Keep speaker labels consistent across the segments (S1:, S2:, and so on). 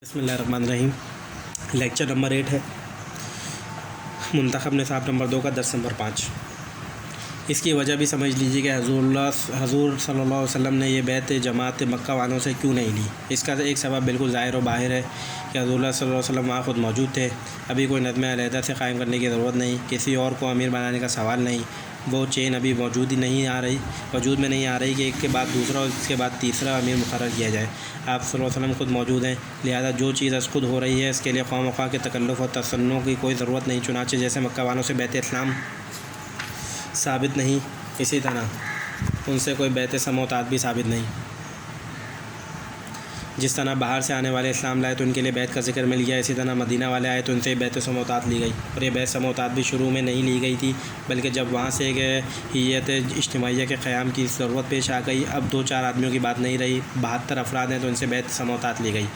S1: बिस्मिल्लाहिर्रहमानिर्रहीम। Lecture number 8 है, मुंतखब निसाब नंबर 2 का दर्स नंबर 5। इसकी वजह भी समझ लीजिए कि हज़ूर सल्लल्लाहु अलैहि वसल्लम ने ये बैत जमात मक्का वालों से क्यों नहीं ली। इसका एक सबब बिल्कुल ज़ाहिर और बाहिर है कि हज़ूर सल्लल्लाहु अलैहि वसल्लम वहाँ ख़ुद मौजूद थे। अभी कोई नज़्म अलहदा से क़ायम करने की ज़रूरत नहीं, किसी और को अमीर बनाने का सवाल नहीं। वो चेन अभी वजूद में नहीं आ रही कि एक के बाद दूसरा और इसके बाद तीसरा अमीर मुकर्रर किया जाए। आप सल्लल्लाहु अलैहि वसल्लम खुद मौजूद हैं, लिहाजा जो चीज़ अज़ खुद हो रही है इसके लिए ख़्वाह के तकल्लुफ़ और तसन्नुह की कोई ज़रूरत नहीं। चुनांचे जैसे मक्का वालों से बैत इस्लाम साबित नहीं, इसी तरह उनसे कोई बैत समोतात भी साबित नहीं। जिस तरह बाहर से आने वाले इस्लाम लाए तो उनके लिए बैत का जिक्र मिल गया, इसी तरह मदीना वाले आए तो उनसे बैत समोतात ली गई। और ये बैत समोतात भी शुरू में नहीं ली गई थी, बल्कि जब वहाँ से एक हिय्यत इज्तिमाइया के क़याम की ज़रूरत पेश आ गई, अब 2-4 आदमियों की बात नहीं रही, 72 अफराद हैं तो उनसे बैत समोतात ली गई।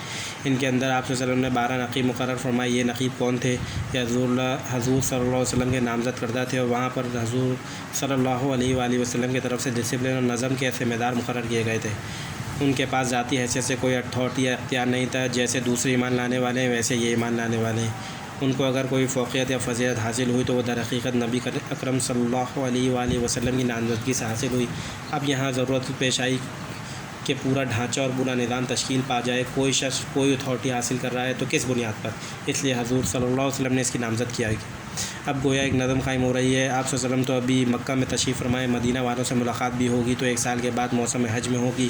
S1: इनके अंदर आप सल्लल्लाहु अलैहि वसल्लम ने 12 नक़ीब मुकर्रर फरमाए। ये नक़ीब कौन थे? हज़ूर सल्लल्लाहु अलैहि वसल्लम के नामज़द करदा थे और वहाँ पर हज़ूर सल्लल्लाहु अलैहि वसल्लम की तरफ से डिसिप्लिन और नज़म के ज़िम्मेदार मुकर्रर किए गए थे। उनके पास ज़ाती हैसियत से कोई अथॉरिटी या इख्तियार नहीं था। जैसे दूसरे ईमान लाने वाले हैं वैसे ये ईमान लाने वाले हैं। उनको अगर कोई फ़ौक़ियत या फ़ज़ीलत हासिल हुई तो वो दर हक़ीक़त नबी अकरम सल्लल्लाहु अलैहि वसल्लम की नामज़दगी से हासिल हुई। अब यहाँ ज़रूरत पेश आई कि पूरा ढांचा और पूरा निज़ाम तश्कील पा जाए। कोई शख्स कोई अथॉरिटी हासिल कर रहा है तो किस बुनियाद पर? इसलिए हज़ूर सल्लल्लाहु अलैहि वसल्लम ने इसकी नामज़द किया है। अब गोया एक नज़म क़ायम हो रही है। आप सल्लल्लाहु अलैहि वसल्लम तो अभी मक्का में तशरीफ़ फरमाए, मदीना वालों से मुलाकात भी होगी तो 1 साल के बाद मौसम हज में होगी।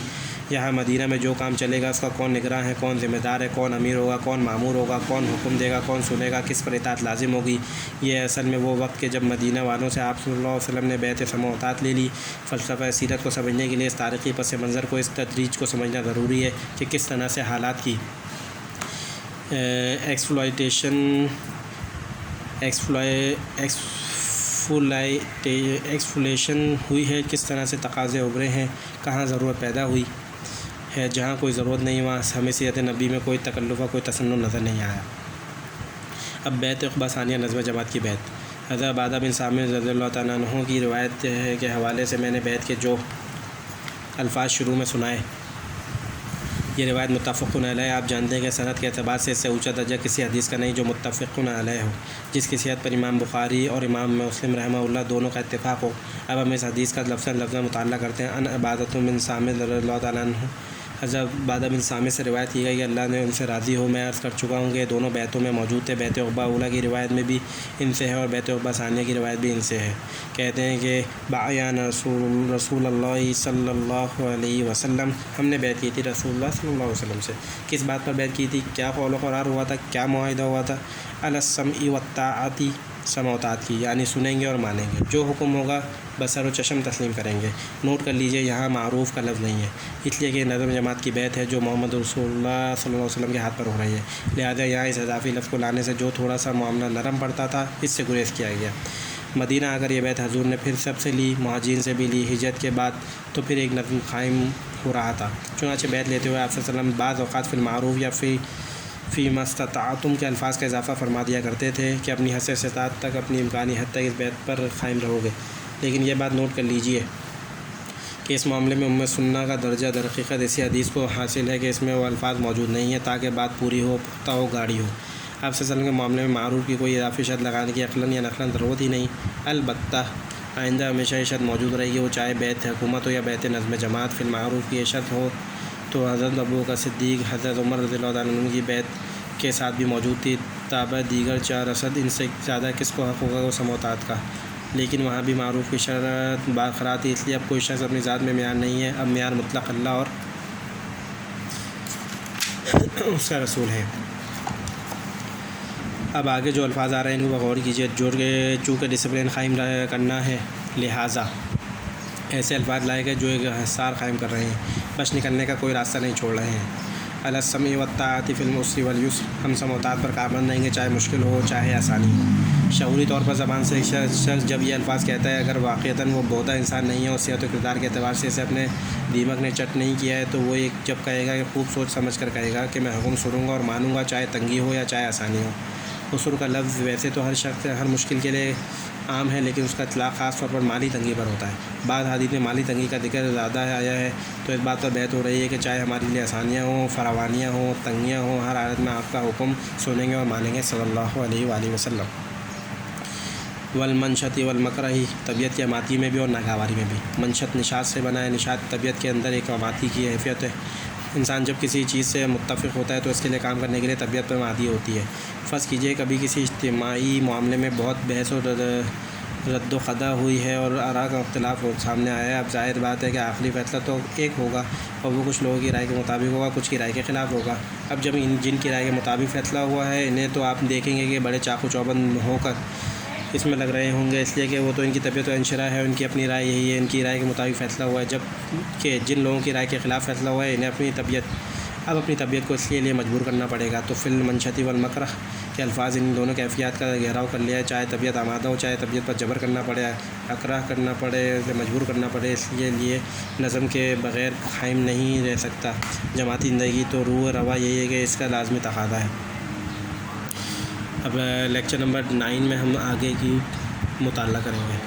S1: यहाँ मदीना में जो काम चलेगा उसका कौन निगरान है, कौन ज़िम्मेदार है, कौन अमीर होगा, कौन मामूर होगा, कौन हुक्म देगा, कौन सुनेगा, किस पर इताअत लाजिम होगी। ये असल में वो वक्त के जब मदीना वालों से आप सल्लल्लाहु अलैहि वसल्लम ने बैत समोतात ले ली। फ़लसफ़ा सीरत को समझने के लिए इस तारीख़ी पस मंज़र को, इस तदरीज को समझना ज़रूरी है कि किस तरह से हालात की एक्सफ्लेशन हुई है, किस तरह से तकाज़े उभरे हैं, कहाँ ज़रूरत पैदा हुई है। जहाँ कोई ज़रूरत नहीं वहाँ हमें सीरत नबी में कोई तकल्लुफ़ कोई तसन्नुह नज़र नहीं आया। अब बैत उक़बा सानिया नज़्म जमात की बैत। हज़रत उबादा बिन सामिर रज़ियल्लाहु तआला अन्हु की रिवायत है के हवाले से मैंने बैत के जो अल्फाज शुरू में सुनाए, ये रिवायत मुत्तफ़क़ुन अलैह। आप जानते हैं कि सनद के एतबार से इससे ऊँचा दर्जा किसी हदीस का नहीं जो मुत्तफ़क़ुन अलैह हो, जिसकी सेहत पर इमाम बुखारी और इमाम मुस्लिम रहमहुल्लाह दोनों का इत्तिफ़ाक़ हो। अब हम इस हदीस का लफ्ज़ मुताला करते हैं। अन उबादा बिन सामिर रज़ियल्लाहु तआला अन्हु, हज़रत उबादा बिन सामिर से रिवायत की गई कि अल्लाह ने उनसे राज़ी हो। मैं अर्ज़ कर चुका हूँ कि दोनों बैतों में मौजूद थे। बैत उक़बा ऊला की रिवायत में भी इनसे है और बैत उक़बा सानिया की रिवायत भी इनसे है। कहते हैं कि बायान रसूलुल्लाह सल्लल्लाहु अलैहि वसल्लम, हमने बैत की थी रसूलुल्लाह सल्लल्लाहु अलैहि वसल्लम से। किस बात पर बैत की थी? क्या क़ौल क़रार हुआ था, क्या मुआहिदा हुआ था? अलस्समई वत्ताअती, समोतात की, यानी सुनेंगे और मानेंगे, जो हुक्म होगा बसर व चश्म तस्लीम करेंगे। नोट कर लीजिए यहाँ मारूफ़ का लफ्ज़ नहीं है, इसलिए कि नज़म जमात की बैत है जो मोहम्मद रसूलुल्लाह सल्लल्लाहु अलैहि वसल्लम के हाथ पर हो रही है। लिहाजा यहाँ इस इज़ाफ़ी लफ्ज़ को लाने से जो थोड़ा सा मामला नरम पड़ता था इससे गुरेज़ किया गया। मदीना आकर ये बैत हज़ूर ने फिर सबसे ली, मुहाजिरीन से भी ली। हिजरत के बाद तो फिर एक नज़म क़ायम हो रहा था। चुनांचे बैत लेते हुए आप सल्लल्लाहु अलैहि वसल्लम बाज़ औक़ात फ़िल मारूफ़ या फ़ी मस्तताअतुम के अल्फाज का इजाफ़ा फरमा दिया करते थे कि अपनी हद से इस्तात तक, अपनी इम्कानी हद तक इस बैत पर क़ायम रहोगे। लेकिन यह बात नोट कर लीजिए कि इस मामले में उम्मत सुन्ना का दर्जा दर हक़ीक़त इसी हदीस को हासिल है कि इसमें वो अल्फाज मौजूद नहीं है ताकि बात पूरी हो, पुख्ता हो, गाढ़ी हो। आप सल्लल्लाहु के मामले में मारूफ़ की कोई इज़ाफ़ी शर्त लगाने की अक़लन या नक़लन ज़रूरत ही नहीं। अलबत्ता आइंदा हमेशा ये शर्त मौजूद रहेगी, वो चाहे बैत हुकूमत हो या बैत नज़्म जमात। फ़िल मारूफ़ की ये शर्त हो तो हज़रत अबू बकर सिद्दीक़, हज़रत उमर रज़ियल्लाहु तआला अन्हु की बैत के साथ भी मौजूद थी। ताबा दीगर 4 असद, इनसे ज़्यादा किसको हक़ होगा वो समोतात का। लेकिन वहाँ भी मारूफ़ की शर्त बरक़रार थी। इसलिए अब कोई शख्स अपनी ज़ात में मियार नहीं है, अब मियार मुतलक़ अल्लाह और उसका रसूल है। अब आगे जो अल्फाज आ रहे हैं इनको गौर कीजिए। चूँकि डिसिप्लिन क़ायम करना है, लिहाजा ऐसे अल्फाज लाए गए जो एक हिसार क़ायम कर रहे हैं, बच निकलने का कोई रास्ता नहीं छोड़ रहे हैं। अलस्समी वत्ताअती फ़िल उस्री वल युस्र, हम समोतात पर काबंद रहेंगे चाहे मुश्किल हो चाहे आसानी हो। शऊरी तौर पर ज़बान से शख्स जब ये अल्फाज कहता है, अगर वाक़ईतन वो बोधा इंसान नहीं है और सेहत व किरदार के एतबार से इसे अपने दीमक ने चट नहीं किया है तो वो एक जब कहेगा कि खूब सोच समझ कर कहेगा कि मैं हुक्म सुनूँगा और मानूँगा, चाहे तंगी हो या चाहे आसानी हो। उसर का लफ्ज़ वैसे तो हर शख्स हर मुश्किल के लिए عام ہے، لیکن اس کا اطلاق خاص طور پر مالی تنگی پر ہوتا ہے۔ بعض حدیث میں مالی تنگی کا ذکر زیادہ آیا ہے، تو اس بات پر بحث ہو رہی ہے کہ چاہے ہمارے لیے آسانیاں ہوں، فراوانیاں ہوں، تنگیاں ہوں، ہر حالت میں آپ کا حکم سنیں گے اور مانیں گے صلی اللہ علیہ وآلہ وسلم۔ والمنشط والمکرہ، طبیعت کے اماتی میں بھی اور ناگواری میں بھی۔ منشط نشاط سے بنا ہے، نشاط طبیعت کے اندر ایک اماتی کی حیثیت ہے۔ انسان جب کسی چیز سے متفق ہوتا ہے تو اس کے لیے کام کرنے کے لیے طبیعت پر مادی ہوتی ہے۔ فرض کیجئے کبھی کسی اجتماعی معاملے میں بہت بحث اور رد و خدا ہوئی ہے اور آراء کا اختلاف سامنے آیا ہے۔ اب ظاہر بات ہے کہ آخری فیصلہ تو ایک ہوگا اور وہ کچھ لوگوں کی رائے کے مطابق ہوگا، کچھ کی رائے کے خلاف ہوگا۔ اب جب جن کی رائے کے مطابق فیصلہ ہوا ہے انہیں تو آپ دیکھیں گے کہ بڑے چاقو چوبند ہو کر اس میں لگ رہے ہوں گے، اس لیے کہ وہ تو ان کی طبیعت و انشراح ہے، ان کی اپنی رائے یہی ہے، ان کی رائے کے مطابق فیصلہ ہوا ہے۔ جب کہ جن لوگوں کی رائے کے خلاف فیصلہ ہوا ہے انہیں اپنی طبیعت کو اس لیے مجبور کرنا پڑے گا۔ تو فی المنشط والمکرہ کے الفاظ ان دونوں کیفیات کا گہراؤ کر لیا ہے، چاہے طبیعت آمادہ ہو، چاہے طبیعت پر جبر کرنا پڑے، اکراہ کرنا پڑے، مجبور کرنا پڑے، اس لیے نظم کے بغیر قائم نہیں رہ سکتا جماعتی زندگی۔ تو روح روا یہی ہے کہ اس کا لازمی تقاضا ہے۔ اب لیکچر نمبر 9 میں ہم آگے کی مطالعہ کریں گے۔